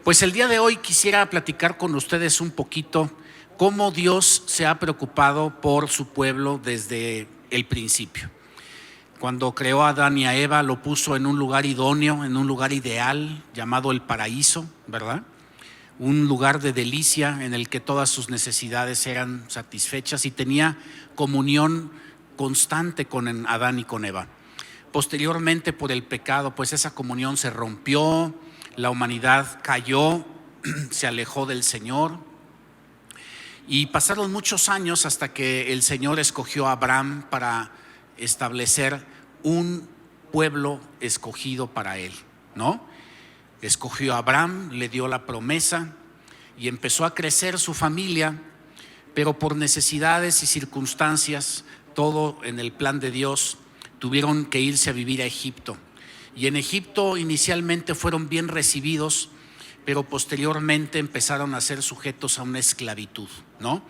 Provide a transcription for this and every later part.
Pues el día de hoy quisiera platicar con ustedes un poquito cómo Dios se ha preocupado por su pueblo desde el principio. Cuando creó a Adán y a Eva, lo puso en un lugar idóneo, en un lugar ideal, llamado el paraíso, ¿verdad? Un lugar de delicia en el que todas sus necesidades eran satisfechas y tenía comunión constante con Adán y con Eva. Posteriormente, por el pecado, pues esa comunión se rompió, la humanidad cayó, se alejó del Señor y pasaron muchos años hasta que el Señor escogió a Abraham para establecer un pueblo escogido para él, ¿no? Escogió a Abraham, le dio la promesa y empezó a crecer su familia, pero por necesidades y circunstancias, todo en el plan de Dios, tuvieron que irse a vivir a Egipto. Y en Egipto inicialmente fueron bien recibidos, pero posteriormente empezaron a ser sujetos a una esclavitud, ¿no?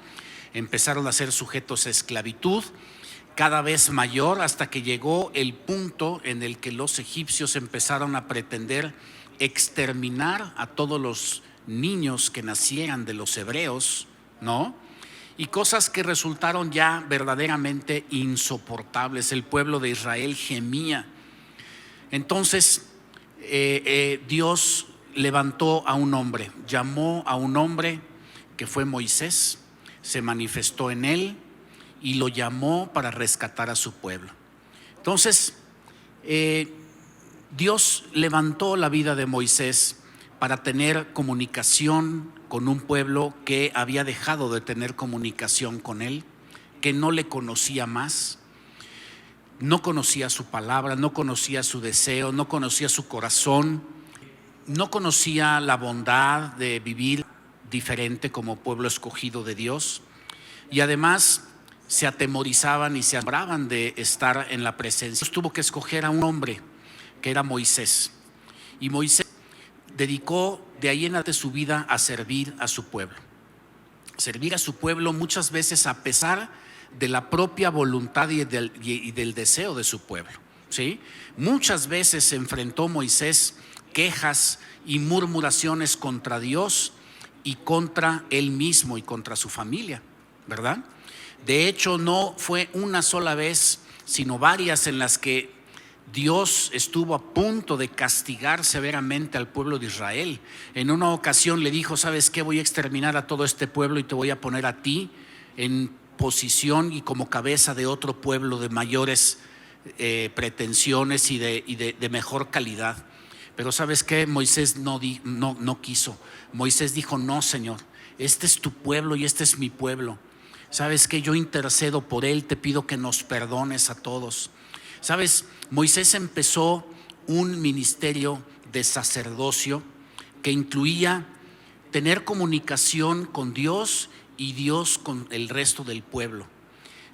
Empezaron a ser sujetos a esclavitud cada vez mayor, hasta que llegó el punto en el que los egipcios empezaron a pretender exterminar a todos los niños que nacieran de los hebreos, ¿no? Y cosas que resultaron ya verdaderamente insoportables. El pueblo de Israel gemía. Entonces Dios levantó a un hombre, llamó a un hombre que fue Moisés, se manifestó en él y lo llamó para rescatar a su pueblo. Entonces Dios levantó la vida de Moisés para tener comunicación con un pueblo que había dejado de tener comunicación con él, que no le conocía más, no conocía su palabra, no conocía su deseo, no conocía su corazón, no conocía la bondad de vivir diferente como pueblo escogido de Dios, y además se atemorizaban y se asombraban de estar en la presencia. Dios tuvo que escoger a un hombre que era Moisés, y Moisés dedicó de ahí en adelante su vida a servir a su pueblo. Servir a su pueblo muchas veces a pesar de la propia voluntad y del deseo de su pueblo, ¿sí? Muchas veces se enfrentó Moisés quejas y murmuraciones contra Dios y contra él mismo y contra su familia, ¿verdad? De hecho, no fue una sola vez, sino varias en las que Dios estuvo a punto de castigar severamente al pueblo de Israel. En una ocasión le dijo: ¿sabes qué? Voy a exterminar a todo este pueblo y te voy a poner a ti en posición y como cabeza de otro pueblo de mayores pretensiones y de mejor calidad. Pero ¿sabes qué? Moisés no quiso. Moisés dijo: no, Señor, este es tu pueblo y este es mi pueblo. ¿Sabes qué? Yo intercedo por él, te pido que nos perdones a todos. ¿Sabes? Moisés empezó un ministerio de sacerdocio que incluía tener comunicación con Dios y Dios con el resto del pueblo.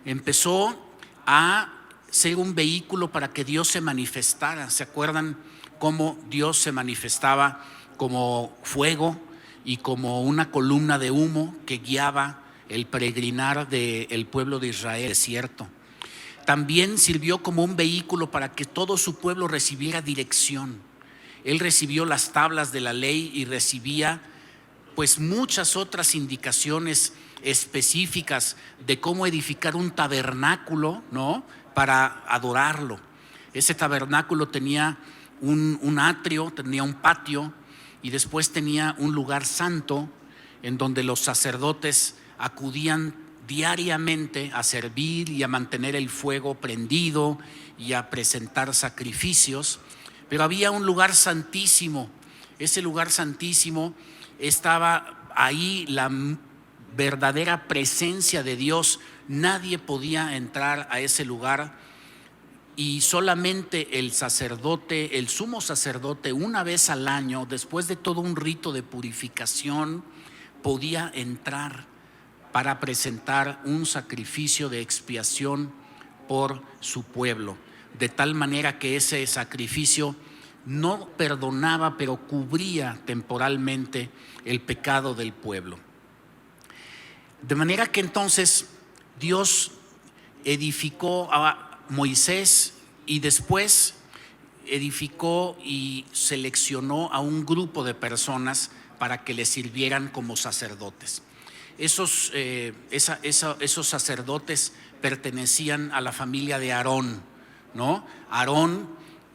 Empezó a ser un vehículo para que Dios se manifestara. ¿Se acuerdan cómo Dios se manifestaba como fuego y como una columna de humo que guiaba el peregrinar del pueblo de Israel al desierto? También sirvió como un vehículo para que todo su pueblo recibiera dirección. Él recibió las tablas de la ley y recibía pues muchas otras indicaciones específicas de cómo edificar un tabernáculo, ¿no?, para adorarlo. Ese tabernáculo tenía un atrio, tenía un patio y después tenía un lugar santo en donde los sacerdotes acudían diariamente a servir y a mantener el fuego prendido y a presentar sacrificios. Pero había un lugar santísimo. Ese lugar santísimo estaba ahí, la verdadera presencia de Dios. Nadie podía entrar a ese lugar y solamente el sacerdote, el sumo sacerdote, una vez al año, después de todo un rito de purificación, podía entrar para presentar un sacrificio de expiación por su pueblo, de tal manera que ese sacrificio no perdonaba, pero cubría temporalmente el pecado del pueblo. De manera que entonces Dios edificó a Moisés y después edificó y seleccionó a un grupo de personas para que le sirvieran como sacerdotes. Esos sacerdotes pertenecían a la familia de Aarón, ¿no? Aarón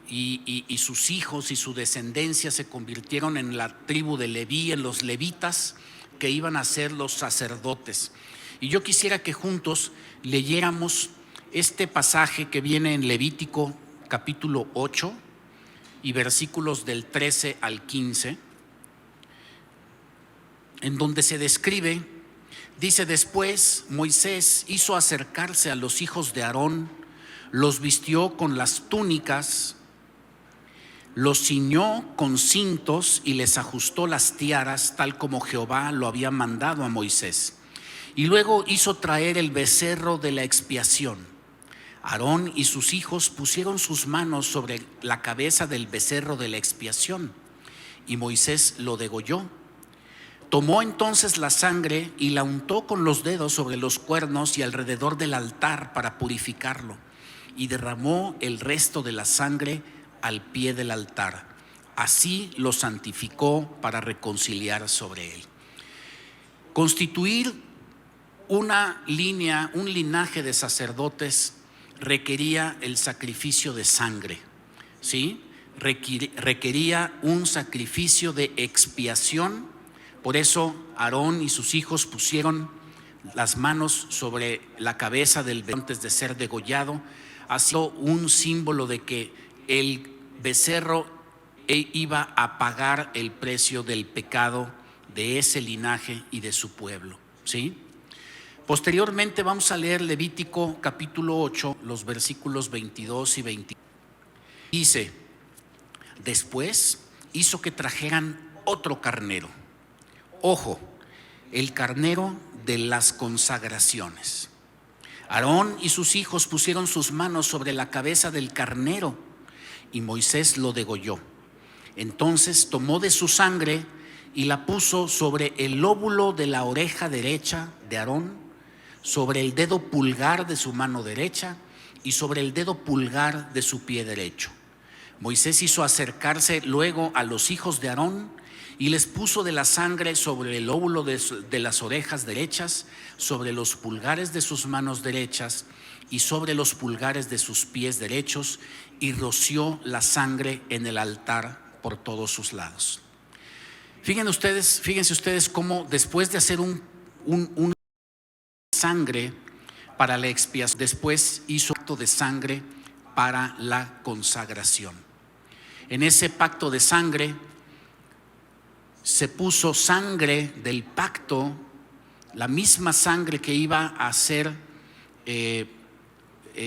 y sus hijos y su descendencia se convirtieron en la tribu de Leví, en los levitas, que iban a ser los sacerdotes. Y yo quisiera que juntos leyéramos este pasaje que viene en Levítico capítulo 8 y versículos del 13 al 15, en donde se describe, dice: después Moisés hizo acercarse a los hijos de Aarón, los vistió con las túnicas, los ciñó con cintos y les ajustó las tiaras, tal como Jehová lo había mandado a Moisés. Y luego hizo traer el becerro de la expiación. Aarón y sus hijos pusieron sus manos sobre la cabeza del becerro de la expiación, y Moisés lo degolló. Tomó entonces la sangre y la untó con los dedos sobre los cuernos y alrededor del altar para purificarlo, y derramó el resto de la sangre al pie del altar. Así lo santificó para reconciliar sobre él. Constituir una línea, un linaje de sacerdotes requería el sacrificio de sangre, ¿sí? Requería un sacrificio de expiación. Por eso Aarón y sus hijos pusieron las manos sobre la cabeza del becerro antes de ser degollado, haciendo un símbolo de que el becerro iba a pagar el precio del pecado de ese linaje y de su pueblo, ¿sí? Posteriormente vamos a leer Levítico capítulo 8, los versículos 22 y 23. Dice: después hizo que trajeran otro carnero. Ojo, el carnero de las consagraciones. Aarón y sus hijos pusieron sus manos sobre la cabeza del carnero y Moisés lo degolló. Entonces tomó de su sangre y la puso sobre el lóbulo de la oreja derecha de Aarón, sobre el dedo pulgar de su mano derecha y sobre el dedo pulgar de su pie derecho. Moisés hizo acercarse luego a los hijos de Aarón y les puso de la sangre sobre el lóbulo de las orejas derechas, sobre los pulgares de sus manos derechas y sobre los pulgares de sus pies derechos, y roció la sangre en el altar por todos sus lados. Fíjense ustedes cómo después de hacer un sangre para la expiación, después hizo acto de sangre para la consagración. En ese pacto de sangre se puso sangre del pacto, la misma sangre que iba a ser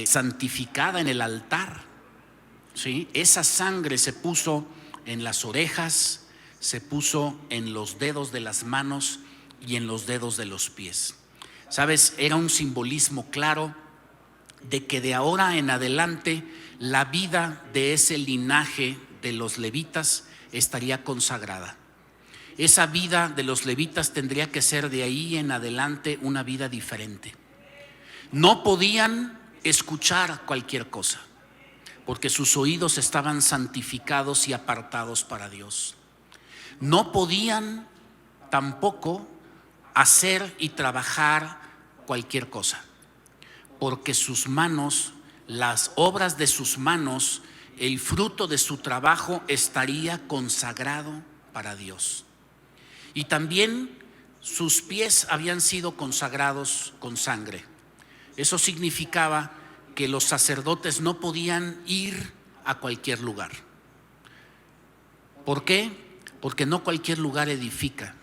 santificada en el altar, ¿sí? Esa sangre se puso en las orejas, se puso en los dedos de las manos y en los dedos de los pies. ¿Sabes? Era un simbolismo claro de que de ahora en adelante la vida de ese linaje de los levitas estaría consagrada. Esa vida de los levitas tendría que ser de ahí en adelante una vida diferente. No podían escuchar cualquier cosa, porque sus oídos estaban santificados y apartados para Dios. No podían tampoco hacer y trabajar cualquier cosa, porque sus manos, las obras de sus manos, el fruto de su trabajo estaría consagrado para Dios. Y también sus pies habían sido consagrados con sangre. Eso significaba que los sacerdotes no podían ir a cualquier lugar. ¿Por qué? Porque no cualquier lugar edifica,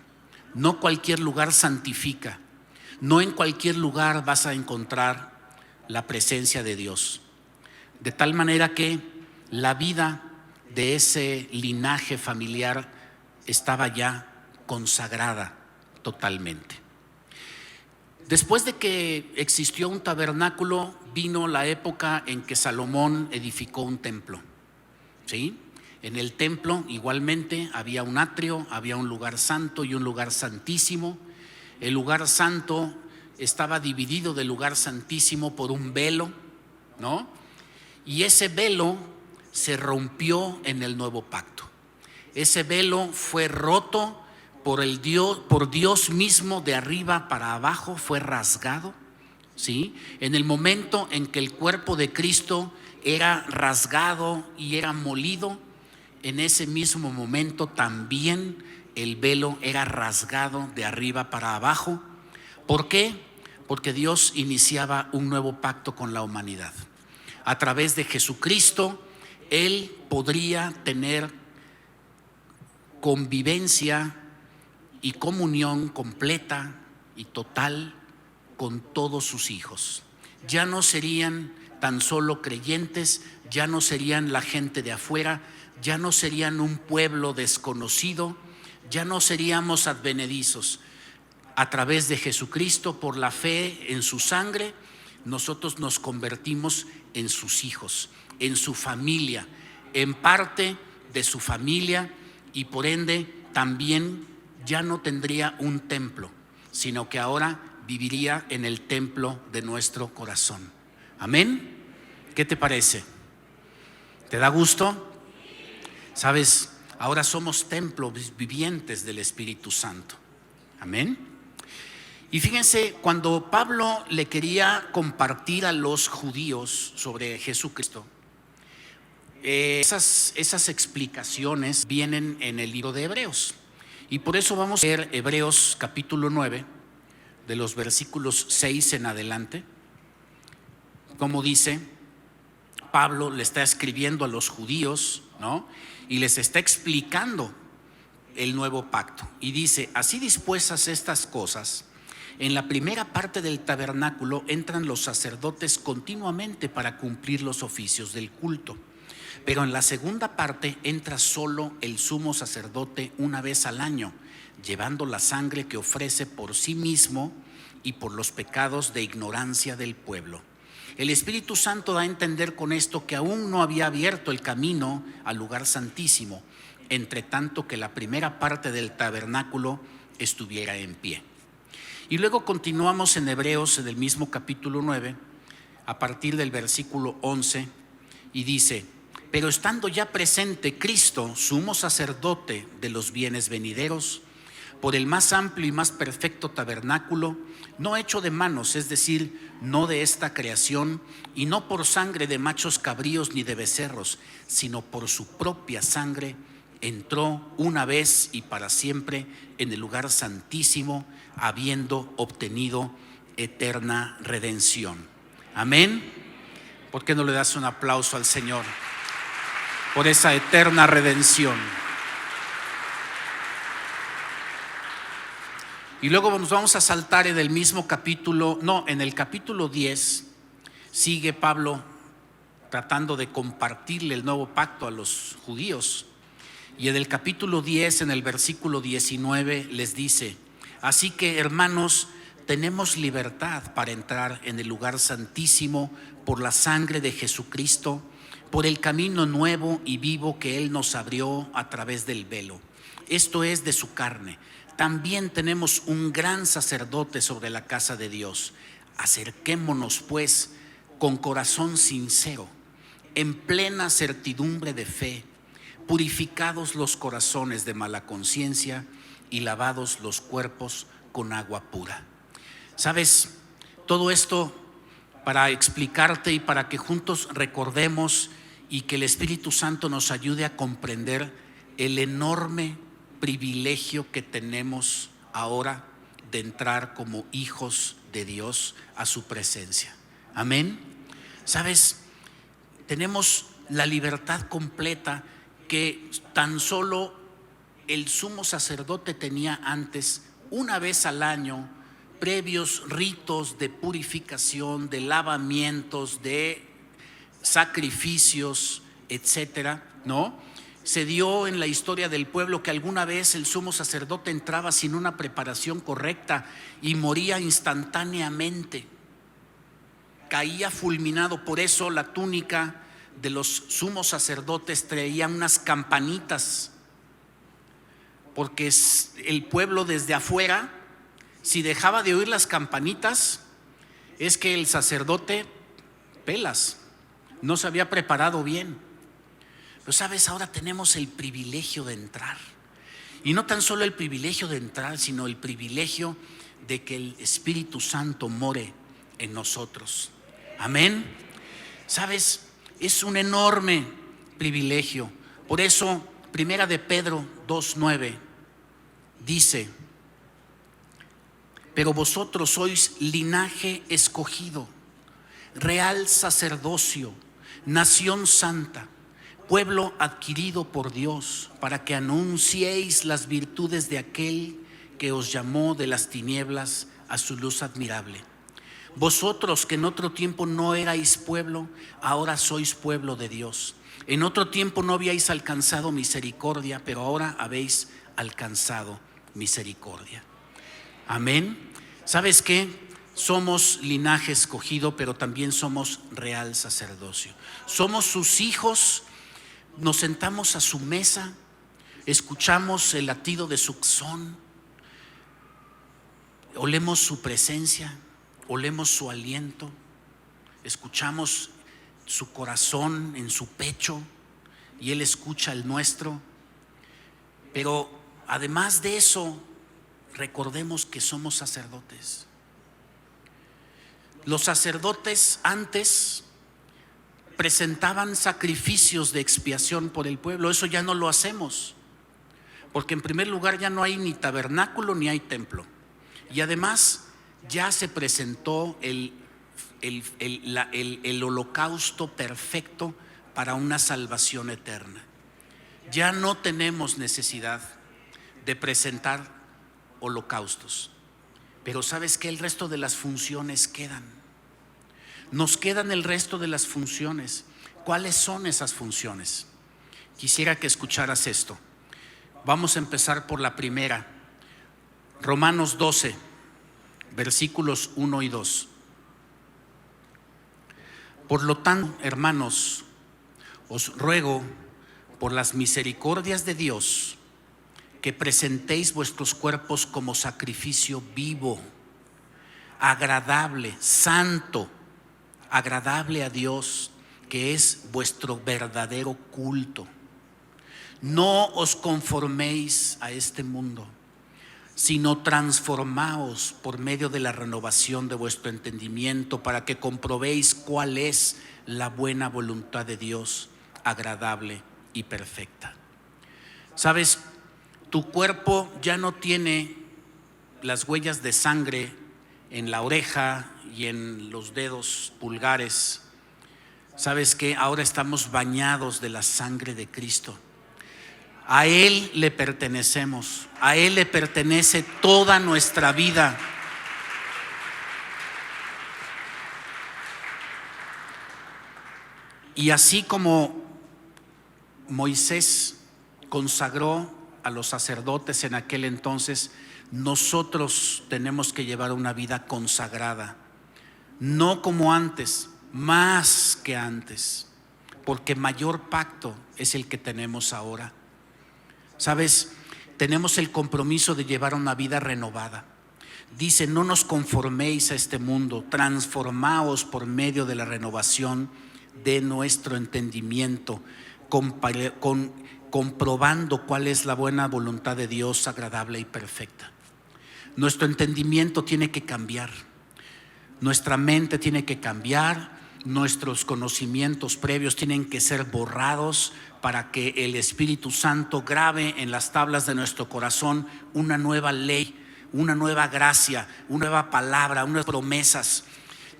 no cualquier lugar santifica, no en cualquier lugar vas a encontrar la presencia de Dios. De tal manera que la vida de ese linaje familiar estaba ya consagrada totalmente. Después de que existió un tabernáculo, vino la época en que Salomón edificó un templo, ¿sí? En el templo igualmente había un atrio, había un lugar santo y un lugar santísimo. El lugar santo estaba dividido del lugar santísimo por un velo, ¿no? Y ese velo se rompió en el nuevo pacto. Ese velo fue roto por Dios mismo de arriba para abajo fue rasgado, ¿sí? En el momento en que el cuerpo de Cristo era rasgado y era molido, en ese mismo momento también el velo era rasgado de arriba para abajo. ¿Por qué? Porque Dios iniciaba un nuevo pacto con la humanidad. A través de Jesucristo, Él podría tener convivencia y comunión completa y total con todos sus hijos. Ya no serían tan solo creyentes, ya no serían la gente de afuera, ya no serían un pueblo desconocido, ya no seríamos advenedizos. A través de Jesucristo, por la fe en su sangre, nosotros nos convertimos en sus hijos, en su familia, en parte de su familia, y por ende también ya no tendría un templo, sino que ahora viviría en el templo de nuestro corazón. Amén. ¿Qué te parece? ¿Te da gusto? Sabes, ahora somos templos vivientes del Espíritu Santo. Amén. Y fíjense, cuando Pablo le quería compartir a los judíos sobre Jesucristo, esas explicaciones vienen en el libro de Hebreos. Y por eso vamos a leer Hebreos capítulo 9, de los versículos 6 en adelante. Como dice, Pablo le está escribiendo a los judíos, ¿no? Y les está explicando el nuevo pacto. Y dice: así dispuestas estas cosas, en la primera parte del tabernáculo entran los sacerdotes continuamente para cumplir los oficios del culto. Pero en la segunda parte entra solo el sumo sacerdote una vez al año, llevando la sangre que ofrece por sí mismo y por los pecados de ignorancia del pueblo. El Espíritu Santo da a entender con esto que aún no había abierto el camino al lugar santísimo, entre tanto que la primera parte del tabernáculo estuviera en pie. Y luego continuamos en Hebreos, en el mismo capítulo 9, a partir del versículo 11, y dice: pero estando ya presente Cristo, sumo sacerdote de los bienes venideros, por el más amplio y más perfecto tabernáculo, no hecho de manos, es decir, no de esta creación, y no por sangre de machos cabríos ni de becerros, sino por su propia sangre, entró una vez y para siempre en el lugar santísimo, habiendo obtenido eterna redención. Amén. ¿Por qué no le das un aplauso al Señor por esa eterna redención? Y luego nos vamos a saltar en el mismo capítulo, en el capítulo 10, sigue Pablo tratando de compartirle el nuevo pacto a los judíos. Y en el capítulo 10, en el versículo 19, les dice: así que, hermanos, tenemos libertad para entrar en el lugar santísimo por la sangre de Jesucristo, por el camino nuevo y vivo que Él nos abrió a través del velo, esto es, de su carne. También tenemos un gran sacerdote sobre la casa de Dios. Acerquémonos pues con corazón sincero, en plena certidumbre de fe, purificados los corazones de mala conciencia y lavados los cuerpos con agua pura. ¿Sabes? Todo esto para explicarte y para que juntos recordemos y que el Espíritu Santo nos ayude a comprender el enorme privilegio que tenemos ahora de entrar como hijos de Dios a su presencia. Amén. ¿Sabes? Tenemos la libertad completa que tan solo el sumo sacerdote tenía antes, una vez al año, previos ritos de purificación, de lavamientos, de sacrificios, etcétera, ¿no? Se dio en la historia del pueblo que alguna vez el sumo sacerdote entraba sin una preparación correcta y moría instantáneamente, caía fulminado. Por eso la túnica de los sumos sacerdotes traía unas campanitas, porque el pueblo desde afuera, si dejaba de oír las campanitas, es que el sacerdote no se había preparado bien. Pero sabes, ahora tenemos el privilegio de entrar. Y no tan solo el privilegio de entrar, sino el privilegio de que el Espíritu Santo more en nosotros. Amén. ¿Sabes? Es un enorme privilegio. Por eso, Primera de Pedro 2:9 dice: pero vosotros sois linaje escogido, real sacerdocio, nación santa, pueblo adquirido por Dios, para que anunciéis las virtudes de aquel que os llamó de las tinieblas a su luz admirable. Vosotros que en otro tiempo no erais pueblo, ahora sois pueblo de Dios. En otro tiempo no habíais alcanzado misericordia, pero ahora habéis alcanzado misericordia. Amén. ¿Sabes qué? Somos linaje escogido, pero también somos real sacerdocio. Somos sus hijos. Nos sentamos a su mesa, escuchamos el latido de su corazón, olemos su presencia, olemos su aliento, escuchamos su corazón en su pecho y Él escucha el nuestro. Pero además de eso, recordemos que somos sacerdotes. Los sacerdotes antes presentaban sacrificios de expiación por el pueblo. Eso ya no lo hacemos, porque en primer lugar ya no hay ni tabernáculo ni hay templo, y además ya se presentó el holocausto perfecto para una salvación eterna. Ya no tenemos necesidad de presentar holocaustos. Pero ¿sabes qué? El resto de las funciones quedan. Nos quedan el resto de las funciones. ¿Cuáles son esas funciones? Quisiera que escucharas esto. Vamos a empezar por la primera. Romanos 12, versículos 1 y 2. Por lo tanto, hermanos, os ruego por las misericordias de Dios que presentéis vuestros cuerpos como sacrificio vivo, agradable, santo, agradable a Dios, que es vuestro verdadero culto. No os conforméis a este mundo, sino transformaos por medio de la renovación de vuestro entendimiento, para que comprobéis cuál es la buena voluntad de Dios, agradable y perfecta. ¿Sabes? Tu cuerpo ya no tiene las huellas de sangre en la oreja y en los dedos pulgares. ¿Sabes qué? Ahora estamos bañados de la sangre de Cristo. A Él le pertenecemos, a Él le pertenece toda nuestra vida. Y así como Moisés consagró a los sacerdotes en aquel entonces, nosotros tenemos que llevar una vida consagrada, no como antes, más que antes, porque mayor pacto es el que tenemos ahora. ¿Sabes? Tenemos el compromiso de llevar una vida renovada. Dice: no nos conforméis a este mundo, transformaos por medio de la renovación de nuestro entendimiento, comprobando cuál es la buena voluntad de Dios, agradable y perfecta. Nuestro entendimiento tiene que cambiar, nuestra mente tiene que cambiar, nuestros conocimientos previos tienen que ser borrados para que el Espíritu Santo grabe en las tablas de nuestro corazón una nueva ley, una nueva gracia, una nueva palabra, unas promesas,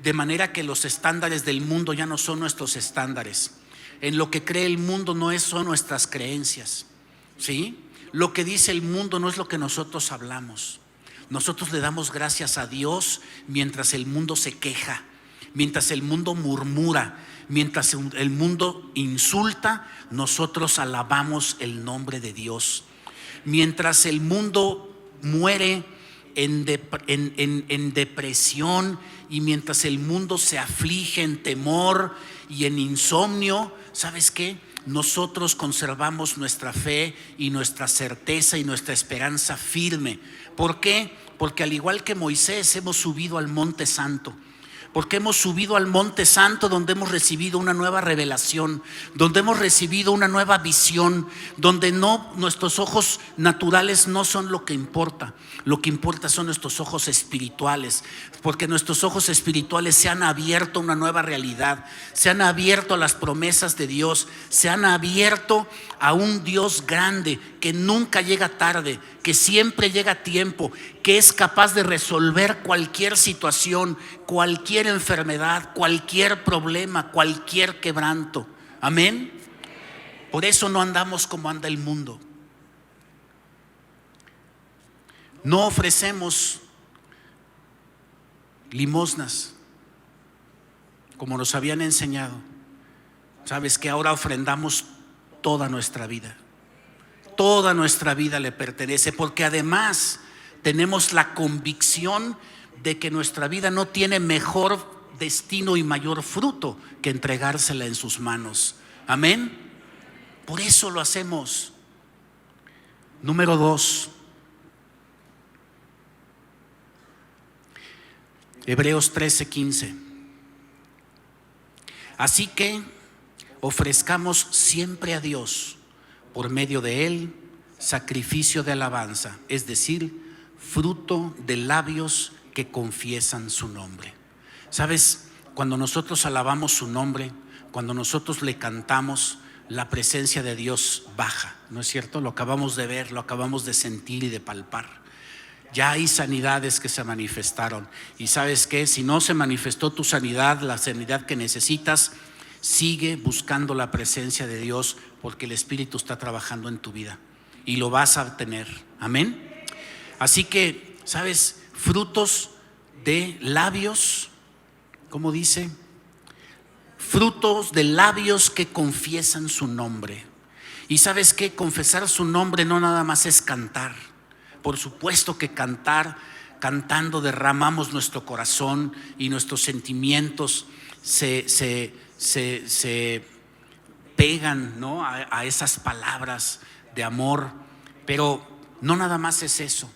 de manera que los estándares del mundo ya no son nuestros estándares. En lo que cree el mundo no son nuestras creencias, ¿sí? Lo que dice el mundo no es lo que nosotros hablamos. Nosotros le damos gracias a Dios mientras el mundo se queja, mientras el mundo murmura, mientras el mundo insulta, nosotros alabamos el nombre de Dios. Mientras el mundo muere en depresión, y mientras el mundo se aflige en temor y en insomnio, ¿sabes qué? Nosotros conservamos nuestra fe y nuestra certeza y nuestra esperanza firme. ¿Por qué? Porque al igual que Moisés hemos subido al monte santo. porque hemos subido al Monte Santo, donde hemos recibido una nueva revelación, donde hemos recibido una nueva visión, donde nuestros ojos naturales no son lo que importa. Lo que importa son nuestros ojos espirituales, porque nuestros ojos espirituales se han abierto a una nueva realidad, se han abierto a las promesas de Dios, se han abierto a un Dios grande que nunca llega tarde, que siempre llega a tiempo, que es capaz de resolver cualquier situación, cualquier enfermedad, cualquier problema, cualquier quebranto. Amén. Por eso no andamos como anda el mundo. No ofrecemos limosnas como nos habían enseñado. Sabes que ahora ofrendamos toda nuestra vida. Toda nuestra vida le pertenece, porque además tenemos la convicción de que nuestra vida no tiene mejor destino y mayor fruto que entregársela en sus manos. Amén. Por eso lo hacemos. Número 2. Hebreos 13:15. Así que ofrezcamos siempre a Dios, por medio de Él, sacrificio de alabanza, es decir, fruto de labios que confiesan su nombre. ¿Sabes? Cuando nosotros alabamos su nombre, cuando nosotros le cantamos, la presencia de Dios baja, ¿no es cierto? Lo acabamos de ver, lo acabamos de sentir y de palpar. Ya hay sanidades que se manifestaron. Y ¿sabes qué? Si no se manifestó tu sanidad, la sanidad que necesitas, sigue buscando la presencia de Dios, porque el Espíritu está trabajando en tu vida y lo vas a tener. Amén. Así que, ¿sabes? Frutos de labios, ¿cómo dice? Frutos de labios que confiesan su nombre. Y ¿sabes qué? Confesar su nombre no nada más es cantar. Por supuesto que cantando derramamos nuestro corazón y nuestros sentimientos se pegan, ¿no?, a esas palabras de amor. Pero no nada más es eso.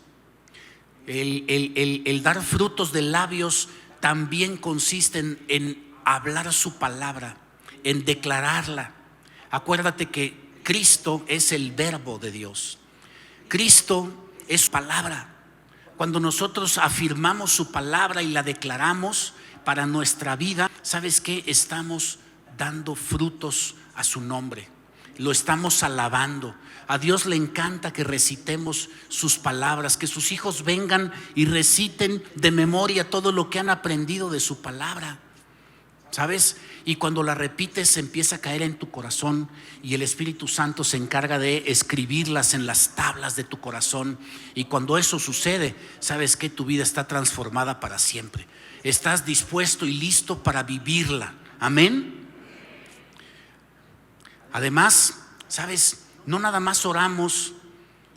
El dar frutos de labios también consiste en hablar su palabra, en declararla. Acuérdate que Cristo es el verbo de Dios. Cristo es palabra. Cuando nosotros afirmamos su palabra y la declaramos para nuestra vida, ¿sabes qué? Estamos dando frutos a su nombre. Lo estamos alabando. A Dios le encanta que recitemos sus palabras, que sus hijos vengan y reciten de memoria todo lo que han aprendido de su palabra. ¿Sabes? Y cuando la repites empieza a caer en tu corazón, y el Espíritu Santo se encarga de escribirlas en las tablas de tu corazón. Y cuando eso sucede, ¿sabes qué? Tu vida está transformada para siempre. Estás dispuesto y listo para vivirla. Amén. Además, ¿sabes? No nada más oramos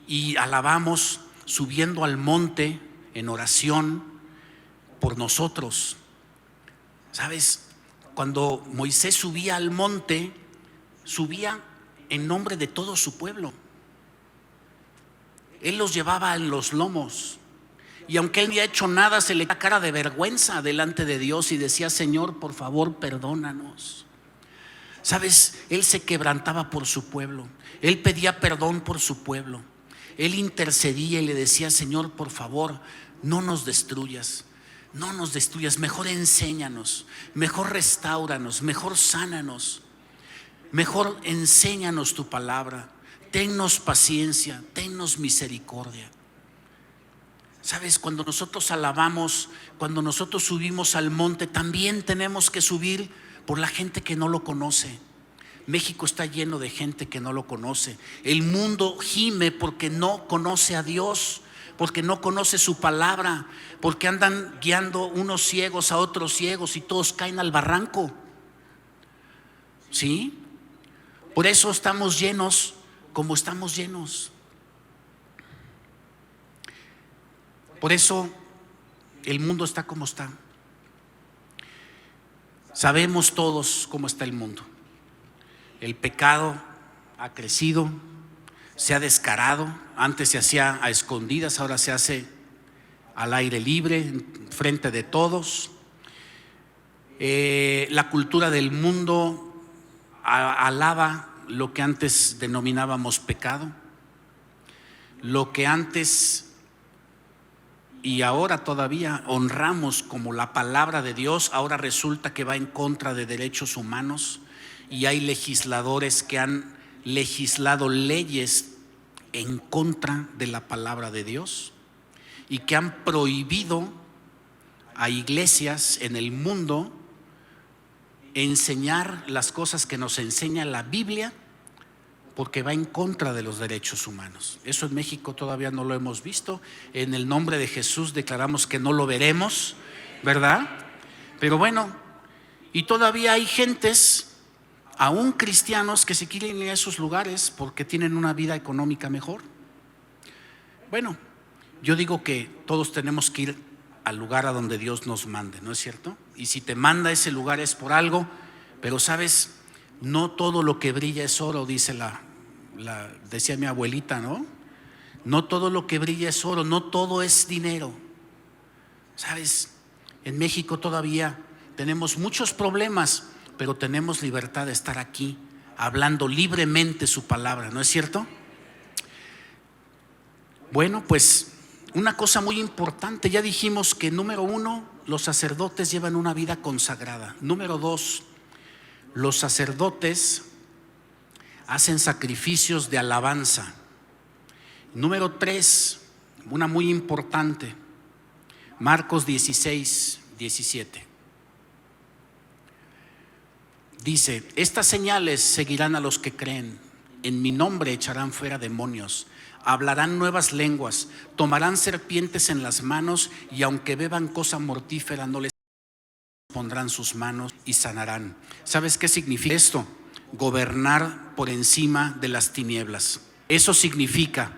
y alabamos subiendo al monte en oración por nosotros. ¿Sabes? Cuando Moisés subía al monte, subía en nombre de todo su pueblo. Él los llevaba en los lomos. Y aunque él no había hecho nada, se le caía cara de vergüenza delante de Dios y decía: Señor, por favor, perdónanos. ¿Sabes? Él se quebrantaba por su pueblo. Él pedía perdón por su pueblo. Él intercedía y le decía: Señor, por favor, no nos destruyas. No nos destruyas, mejor enséñanos, mejor restáuranos, mejor sánanos, mejor enséñanos tu palabra. Tennos paciencia, tennos misericordia. Sabes, cuando nosotros alabamos, cuando nosotros subimos al monte, también tenemos que subir por la gente que no lo conoce. México está lleno de gente que no lo conoce. El mundo gime porque no conoce a Dios, porque no conoce su palabra, porque andan guiando unos ciegos a otros ciegos y todos caen al barranco. ¿Sí? Por eso estamos llenos como estamos llenos. Por eso el mundo está como está. Sabemos todos cómo está el mundo. El pecado ha crecido, se ha descarado. Antes se hacía a escondidas, ahora se hace al aire libre, frente de todos. La cultura del mundo alaba lo que antes denominábamos pecado, lo que antes y ahora todavía honramos como la palabra de Dios, ahora resulta que va en contra de derechos humanos, y hay legisladores que han legislado leyes en contra de la palabra de Dios y que han prohibido a iglesias en el mundo enseñar las cosas que nos enseña la Biblia, porque va en contra de los derechos humanos. Eso en México todavía no lo hemos visto. En el nombre de Jesús declaramos que no lo veremos, ¿verdad? Pero bueno, y todavía hay gentes, aún cristianos, que se quieren ir a esos lugares porque tienen una vida económica mejor. Bueno, yo digo que todos tenemos que ir al lugar a donde Dios nos mande, ¿no es cierto? Y si te manda a ese lugar es por algo, pero sabes, no todo lo que brilla es oro, dice decía mi abuelita, ¿no? No todo lo que brilla es oro, no todo es dinero. Sabes, en México todavía tenemos muchos problemas, pero tenemos libertad de estar aquí hablando libremente su palabra, ¿no es cierto? Bueno, pues una cosa muy importante, ya dijimos que número 1, los sacerdotes llevan una vida consagrada. Número 2, los sacerdotes hacen sacrificios de alabanza. Número 3, una muy importante, Marcos 16, 17. Dice: estas señales seguirán a los que creen. En mi nombre echarán fuera demonios, hablarán nuevas lenguas, tomarán serpientes en las manos, y aunque beban cosa mortífera no les pondrán sus manos y sanarán. ¿Sabes qué significa esto? Gobernar por encima de las tinieblas. Eso significa,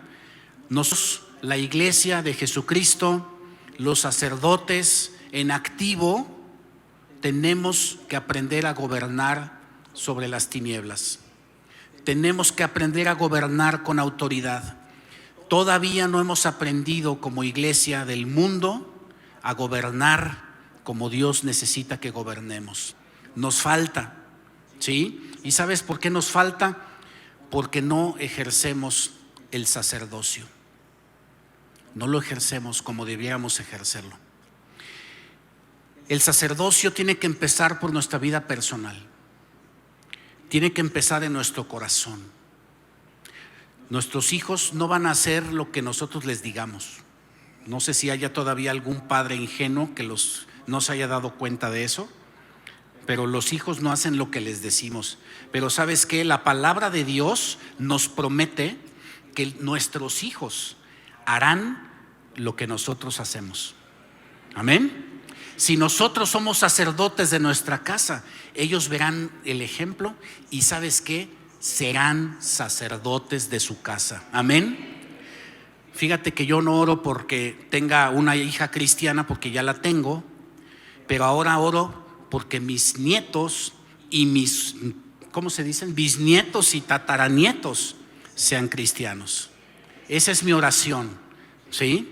nosotros, la iglesia de Jesucristo, los sacerdotes en activo, tenemos que aprender a gobernar sobre las tinieblas. Tenemos que aprender a gobernar con autoridad. Todavía no hemos aprendido como iglesia del mundo a gobernar como Dios necesita que gobernemos. Nos falta, ¿sí? ¿Y sabes por qué nos falta? Porque no ejercemos el sacerdocio. No lo ejercemos como debiéramos ejercerlo. El sacerdocio tiene que empezar por nuestra vida personal. Tiene que empezar en nuestro corazón. Nuestros hijos no van a hacer lo que nosotros les digamos. No sé si haya todavía algún padre ingenuo que no se haya dado cuenta de eso, pero los hijos no hacen lo que les decimos. Pero ¿sabes qué? La palabra de Dios nos promete que nuestros hijos harán lo que nosotros hacemos. Amén. Si nosotros somos sacerdotes de nuestra casa, ellos verán el ejemplo y ¿sabes qué? Serán sacerdotes de su casa. Amén. Fíjate que yo no oro porque tenga una hija cristiana, porque ya la tengo, pero ahora oro porque mis nietos y mis, ¿cómo se dicen? Bisnietos y tataranietos sean cristianos. Esa es mi oración, ¿sí?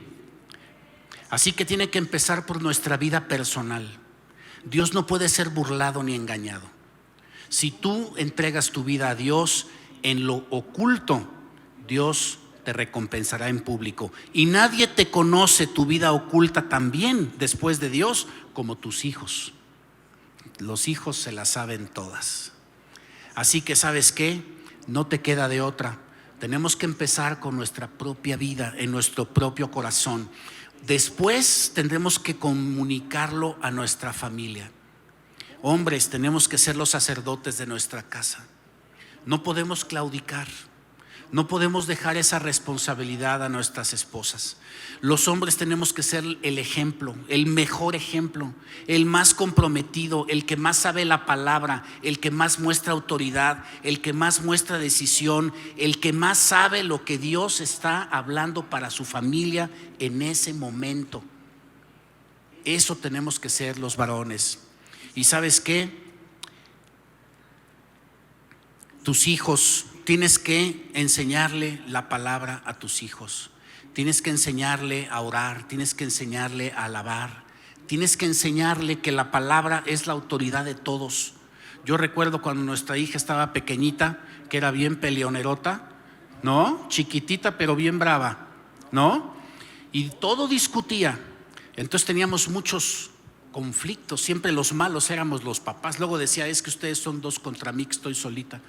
Así que tiene que empezar por nuestra vida personal. Dios no puede ser burlado ni engañado. Si tú entregas tu vida a Dios en lo oculto, Dios te recompensará en público. Y nadie te conoce tu vida oculta también después de Dios como tus hijos. Los hijos se las saben todas. Así que ¿sabes qué? No te queda de otra. Tenemos que empezar con nuestra propia vida, en nuestro propio corazón. Después tendremos que comunicarlo a nuestra familia. Hombres, tenemos que ser los sacerdotes de nuestra casa. No podemos claudicar. No podemos dejar esa responsabilidad a nuestras esposas. Los hombres tenemos que ser el ejemplo, el mejor ejemplo, el más comprometido, el que más sabe la palabra, el que más muestra autoridad, el que más muestra decisión, el que más sabe lo que Dios está hablando para su familia en ese momento. Eso tenemos que ser los varones. ¿Y sabes qué? Tus hijos, tienes que enseñarle la palabra a tus hijos. Tienes que enseñarle a orar, tienes que enseñarle a alabar, Tienes que enseñarle que la palabra es la autoridad de todos. Yo recuerdo cuando nuestra hija estaba pequeñita, que era bien peleonerota, ¿no? Chiquitita pero bien brava, ¿no? Y todo discutía. Entonces teníamos muchos conflictos. Siempre los malos éramos los papás. Luego decía, es que ustedes son dos contra mí, que estoy solita.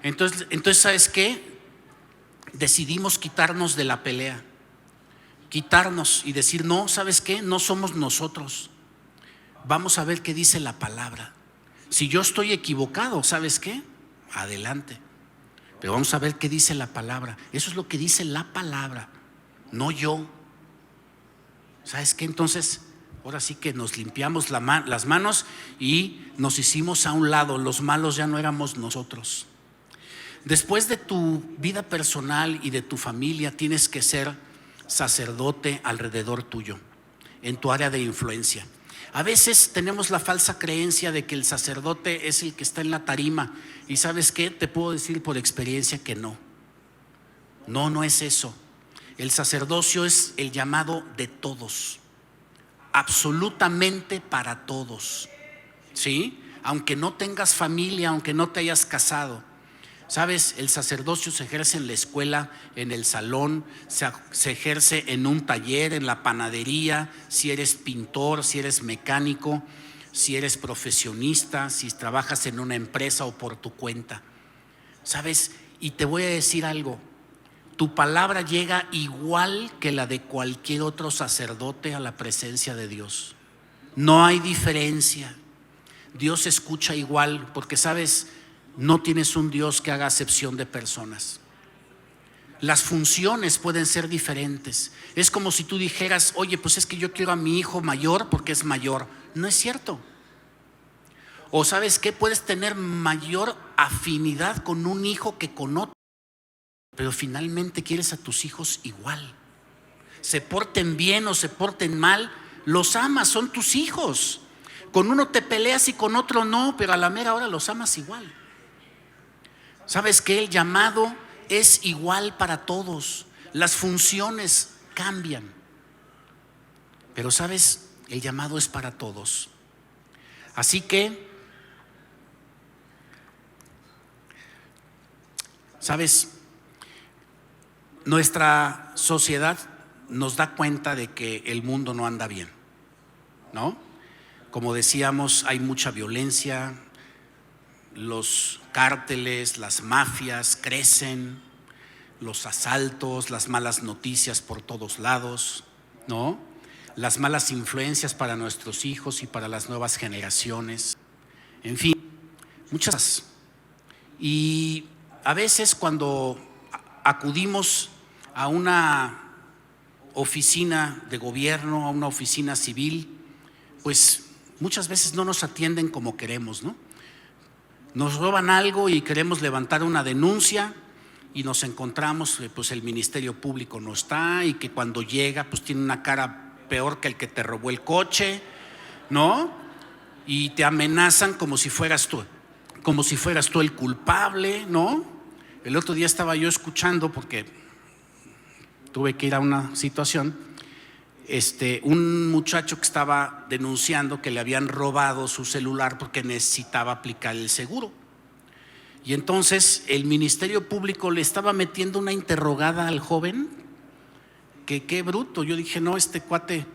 Entonces ¿sabes qué? Decidimos quitarnos de la pelea. Quitarnos y decir, no, ¿sabes qué? No somos nosotros. Vamos a ver qué dice la palabra. Si yo estoy equivocado, ¿sabes qué? Adelante. Pero vamos a ver qué dice la palabra. Eso es lo que dice la palabra, no yo. ¿Sabes qué? Entonces, ahora sí que nos limpiamos las manos y nos hicimos a un lado. Los malos ya no éramos nosotros. Después de tu vida personal y de tu familia, tienes que ser sacerdote alrededor tuyo, en tu área de influencia. A veces tenemos la falsa creencia de que el sacerdote es el que está en la tarima. Y ¿sabes qué? Te puedo decir por experiencia que no. No es eso. El sacerdocio es el llamado de todos, absolutamente para todos, ¿sí? Aunque no tengas familia, aunque no te hayas casado. ¿Sabes? El sacerdocio se ejerce en la escuela, en el salón, se ejerce en un taller, en la panadería, si eres pintor, si eres mecánico, si eres profesionista, si trabajas en una empresa o por tu cuenta. ¿Sabes? Y te voy a decir algo, tu palabra llega igual que la de cualquier otro sacerdote a la presencia de Dios. No hay diferencia. Dios escucha igual, porque ¿sabes? No tienes un Dios que haga acepción de personas. Las funciones pueden ser diferentes. Es como si tú dijeras, oye, pues es que yo quiero a mi hijo mayor porque es mayor. No es cierto. O ¿sabes qué? Puedes tener mayor afinidad con un hijo que con otro, pero finalmente quieres a tus hijos igual. Se porten bien o se porten mal, los amas, son tus hijos. Con uno te peleas y con otro no, pero a la mera hora los amas igual. ¿Sabes qué? El llamado es igual para todos. Las funciones cambian. Pero ¿sabes? El llamado es para todos. Así que, ¿sabes? Nuestra sociedad nos da cuenta de que el mundo no anda bien, ¿no? Como decíamos, hay mucha violencia. Los cárteles, las mafias crecen, los asaltos, las malas noticias por todos lados, ¿no? Las malas influencias para nuestros hijos y para las nuevas generaciones. En fin, muchas cosas. Y a veces cuando acudimos a una oficina de gobierno, a una oficina civil, pues muchas veces no nos atienden como queremos, ¿no? Nos roban algo y queremos levantar una denuncia y nos encontramos que pues el Ministerio Público no está y que cuando llega pues tiene una cara peor que el que te robó el coche, ¿no? Y te amenazan como si fueras tú el culpable, ¿no? El otro día estaba yo escuchando, porque tuve que ir a una situación, un muchacho que estaba denunciando que le habían robado su celular porque necesitaba aplicar el seguro. Y entonces el Ministerio Público le estaba metiendo una interrogada al joven, que qué bruto. Yo dije, no, este cuate,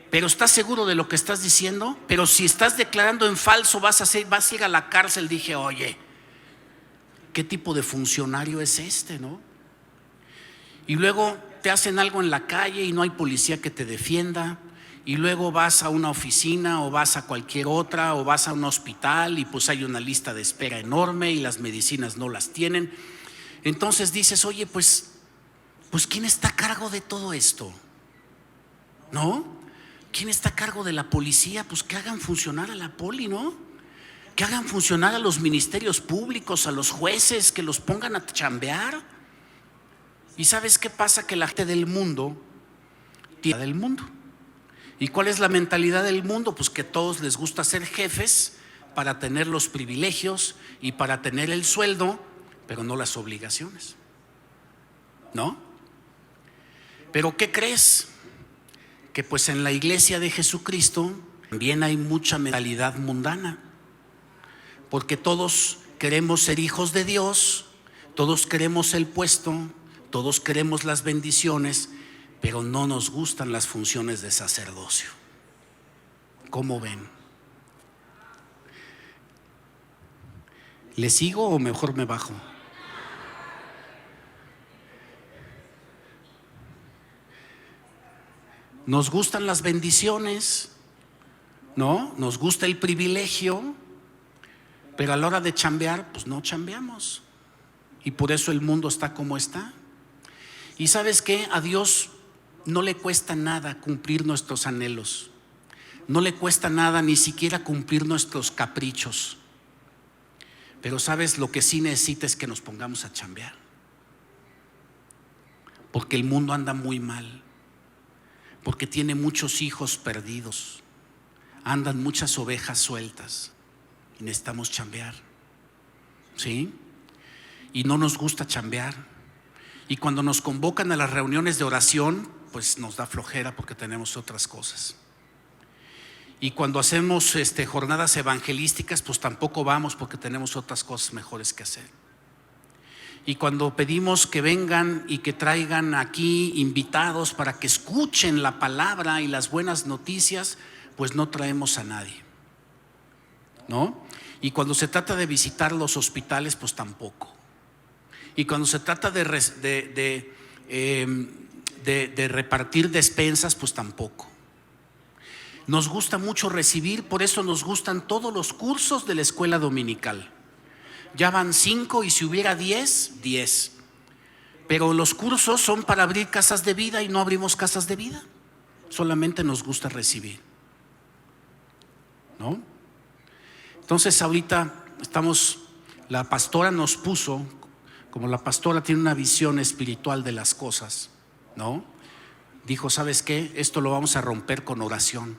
pero ¿estás seguro de lo que estás diciendo? Pero si estás declarando en falso vas a ir a la cárcel. Dije, oye, ¿qué tipo de funcionario es este, no? Y luego te hacen algo en la calle y no hay policía que te defienda, y luego vas a una oficina o vas a cualquier otra o vas a un hospital y pues hay una lista de espera enorme y las medicinas no las tienen. Entonces dices, oye, pues ¿quién está a cargo de todo esto? ¿No? ¿Quién está a cargo de la policía? Pues que hagan funcionar a la poli, ¿no? Que hagan funcionar a los ministerios públicos, a los jueces, que los pongan a chambear. ¿Y sabes qué pasa? Que la gente del mundo tiene del mundo. ¿Y cuál es la mentalidad del mundo? Pues que a todos les gusta ser jefes para tener los privilegios y para tener el sueldo, pero no las obligaciones, ¿no? Pero ¿qué crees? que pues en la iglesia de Jesucristo también hay mucha mentalidad mundana, porque todos queremos ser hijos de Dios, todos queremos el puesto, todos queremos las bendiciones, pero no nos gustan las funciones de sacerdocio. ¿Cómo ven? ¿Le sigo o mejor me bajo? Nos gustan las bendiciones, ¿no? Nos gusta el privilegio, pero a la hora de chambear, pues no chambeamos. Y por eso el mundo está como está. Y ¿sabes qué? A Dios no le cuesta nada cumplir nuestros anhelos. No le cuesta nada ni siquiera cumplir nuestros caprichos. Pero ¿sabes? Lo que sí necesita es que nos pongamos a chambear. Porque el mundo anda muy mal. Porque tiene muchos hijos perdidos. Andan muchas ovejas sueltas. Y necesitamos chambear. ¿Sí? Y no nos gusta chambear. Y cuando nos convocan a las reuniones de oración, pues nos da flojera porque tenemos otras cosas. Y cuando hacemos jornadas evangelísticas, pues tampoco vamos porque tenemos otras cosas mejores que hacer. Y cuando pedimos que vengan y que traigan aquí invitados para que escuchen la palabra y las buenas noticias, pues no traemos a nadie, ¿no? Y cuando se trata de visitar los hospitales, pues tampoco. Y cuando se trata de repartir despensas, pues tampoco. Nos gusta mucho recibir, por eso nos gustan todos los cursos de la escuela dominical. Ya van 5 y si hubiera 10, 10. Pero los cursos son para abrir casas de vida y no abrimos casas de vida. Solamente nos gusta recibir, ¿no? Entonces ahorita la pastora nos puso, como la pastora tiene una visión espiritual de las cosas, ¿no? Dijo, ¿sabes qué? Esto lo vamos a romper con oración.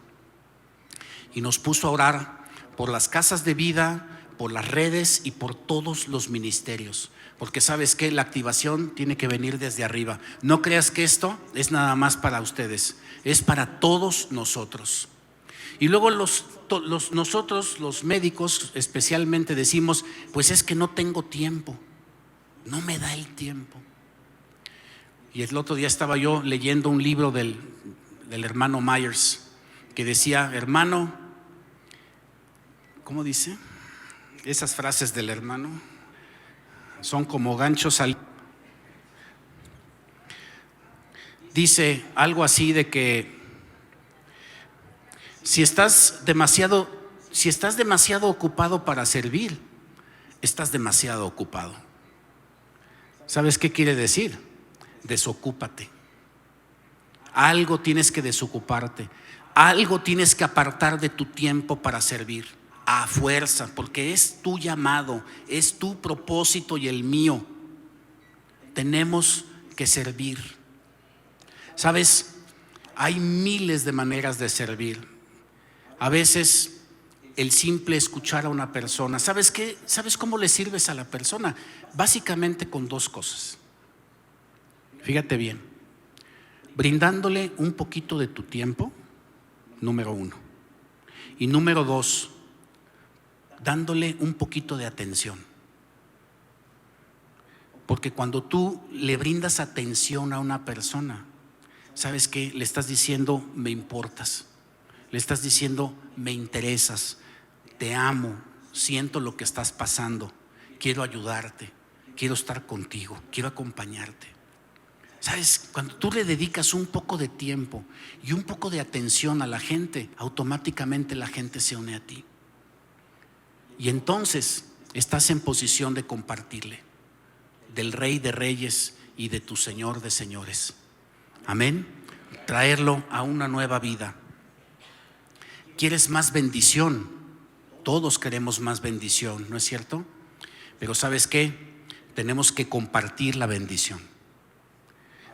Y nos puso a orar por las casas de vida, por las redes y por todos los ministerios. Porque ¿sabes qué? La activación tiene que venir desde arriba. No creas que esto es nada más para ustedes, es para todos nosotros. Y luego nosotros, los médicos especialmente, decimos, pues es que no tengo tiempo, no me da el tiempo. Y el otro día estaba yo leyendo un libro del hermano Myers que decía, hermano, ¿cómo dice? Esas frases del hermano son como ganchos al... Dice algo así de que si estás demasiado ocupado para servir, estás demasiado ocupado. ¿Sabes qué quiere decir? Desocúpate. Algo tienes que desocuparte. Algo tienes que apartar de tu tiempo para servir. A fuerza, porque es tu llamado, es tu propósito y el mío. Tenemos que servir. ¿Sabes? Hay miles de maneras de servir. A veces el simple escuchar a una persona. ¿Sabes qué? ¿Sabes cómo le sirves a la persona? Básicamente con 2 cosas. Fíjate bien. Brindándole un poquito de tu tiempo, número 1. Y número 2, dándole un poquito de atención. Porque cuando tú le brindas atención a una persona, ¿sabes qué? Le estás diciendo, me importas. Le estás diciendo, me interesas, te amo, siento lo que estás pasando, quiero ayudarte, quiero estar contigo, quiero acompañarte. ¿Sabes? Cuando tú le dedicas un poco de tiempo y un poco de atención a la gente, automáticamente la gente se une a ti. Y entonces estás en posición de compartirle del Rey de Reyes y de tu Señor de Señores. Amén. Traerlo a una nueva vida. ¿Quieres más bendición? Todos queremos más bendición, ¿no es cierto? Pero ¿sabes qué? Tenemos que compartir la bendición.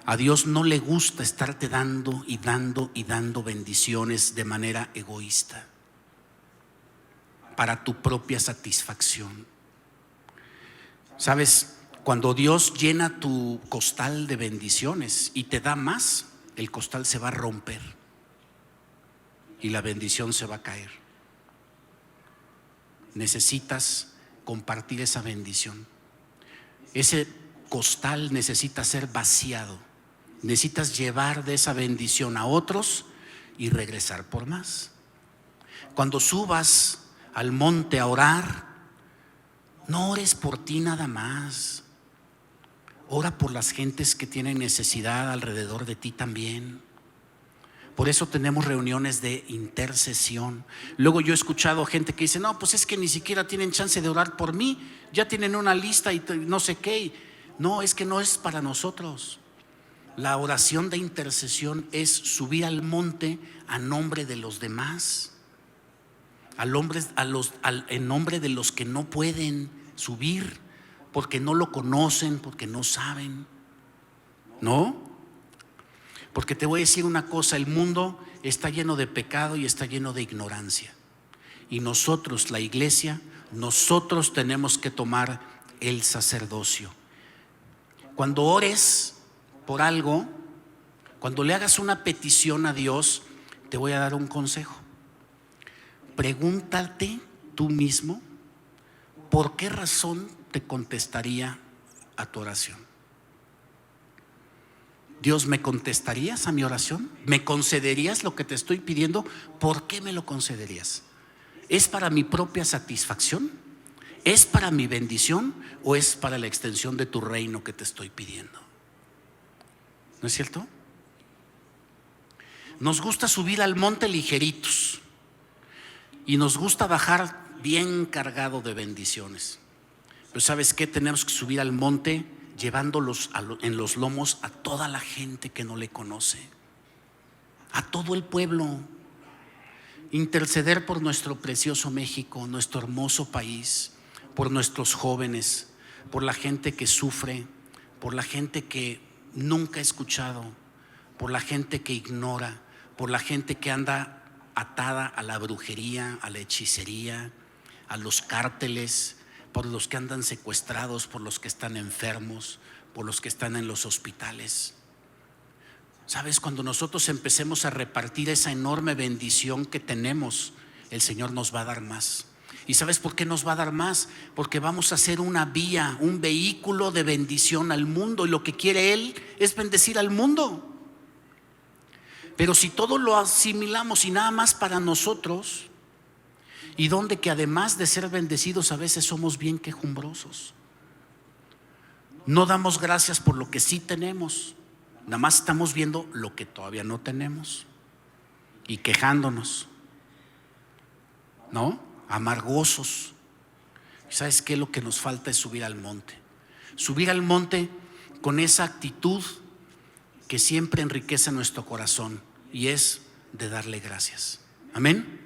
A Dios no le gusta estarte dando y dando y dando bendiciones de manera egoísta, para tu propia satisfacción. ¿Sabes? Cuando Dios llena tu costal de bendiciones y te da más, el costal se va a romper. y la bendición se va a caer. Necesitas compartir esa bendición. Ese costal necesita ser vaciado. Necesitas llevar de esa bendición a otros y regresar por más. Cuando subas al monte a orar, no ores por ti nada más. Ora por las gentes que tienen necesidad alrededor de ti también. Por eso tenemos reuniones de intercesión. Luego yo he escuchado gente que dice: no, pues es que ni siquiera tienen chance de orar por mí, ya tienen una lista y no sé qué. No, es que no es para nosotros. La oración de intercesión es subir al monte a nombre de los demás, en nombre de los que no pueden subir porque no lo conocen, porque no saben. ¿No? Porque te voy a decir una cosa: el mundo está lleno de pecado y está lleno de ignorancia. Y nosotros, la iglesia, nosotros tenemos que tomar el sacerdocio. Cuando ores por algo, cuando le hagas una petición a Dios, te voy a dar un consejo. Pregúntate tú mismo por qué razón te contestaría a tu oración. Dios, ¿me contestarías a mi oración? ¿Me concederías lo que te estoy pidiendo? ¿Por qué me lo concederías? ¿Es para mi propia satisfacción? ¿Es para mi bendición? ¿O es para la extensión de tu reino que te estoy pidiendo? ¿No es cierto? Nos gusta subir al monte ligeritos y nos gusta bajar bien cargado de bendiciones. Pero ¿sabes qué? Tenemos que subir al monte llevándolos en los lomos a toda la gente que no le conoce, a todo el pueblo. Interceder por nuestro precioso México, nuestro hermoso país, por nuestros jóvenes, por la gente que sufre, por la gente que nunca ha escuchado, por la gente que ignora, por la gente que anda atada a la brujería, a la hechicería, a los cárteles, por los que andan secuestrados, por los que están enfermos, por los que están en los hospitales. ¿Sabes? Cuando nosotros empecemos a repartir esa enorme bendición que tenemos, el Señor nos va a dar más. ¿Y sabes por qué nos va a dar más? Porque vamos a hacer una vía, un vehículo de bendición al mundo, y lo que quiere Él es bendecir al mundo. Pero si todo lo asimilamos y nada más para nosotros, y donde que además de ser bendecidos a veces somos bien quejumbrosos, no damos gracias por lo que sí tenemos, nada más estamos viendo lo que todavía no tenemos y quejándonos, ¿no? Amargosos. ¿Sabes qué? Lo que nos falta es subir al monte con esa actitud que siempre enriquece nuestro corazón, y es de darle gracias. Amén.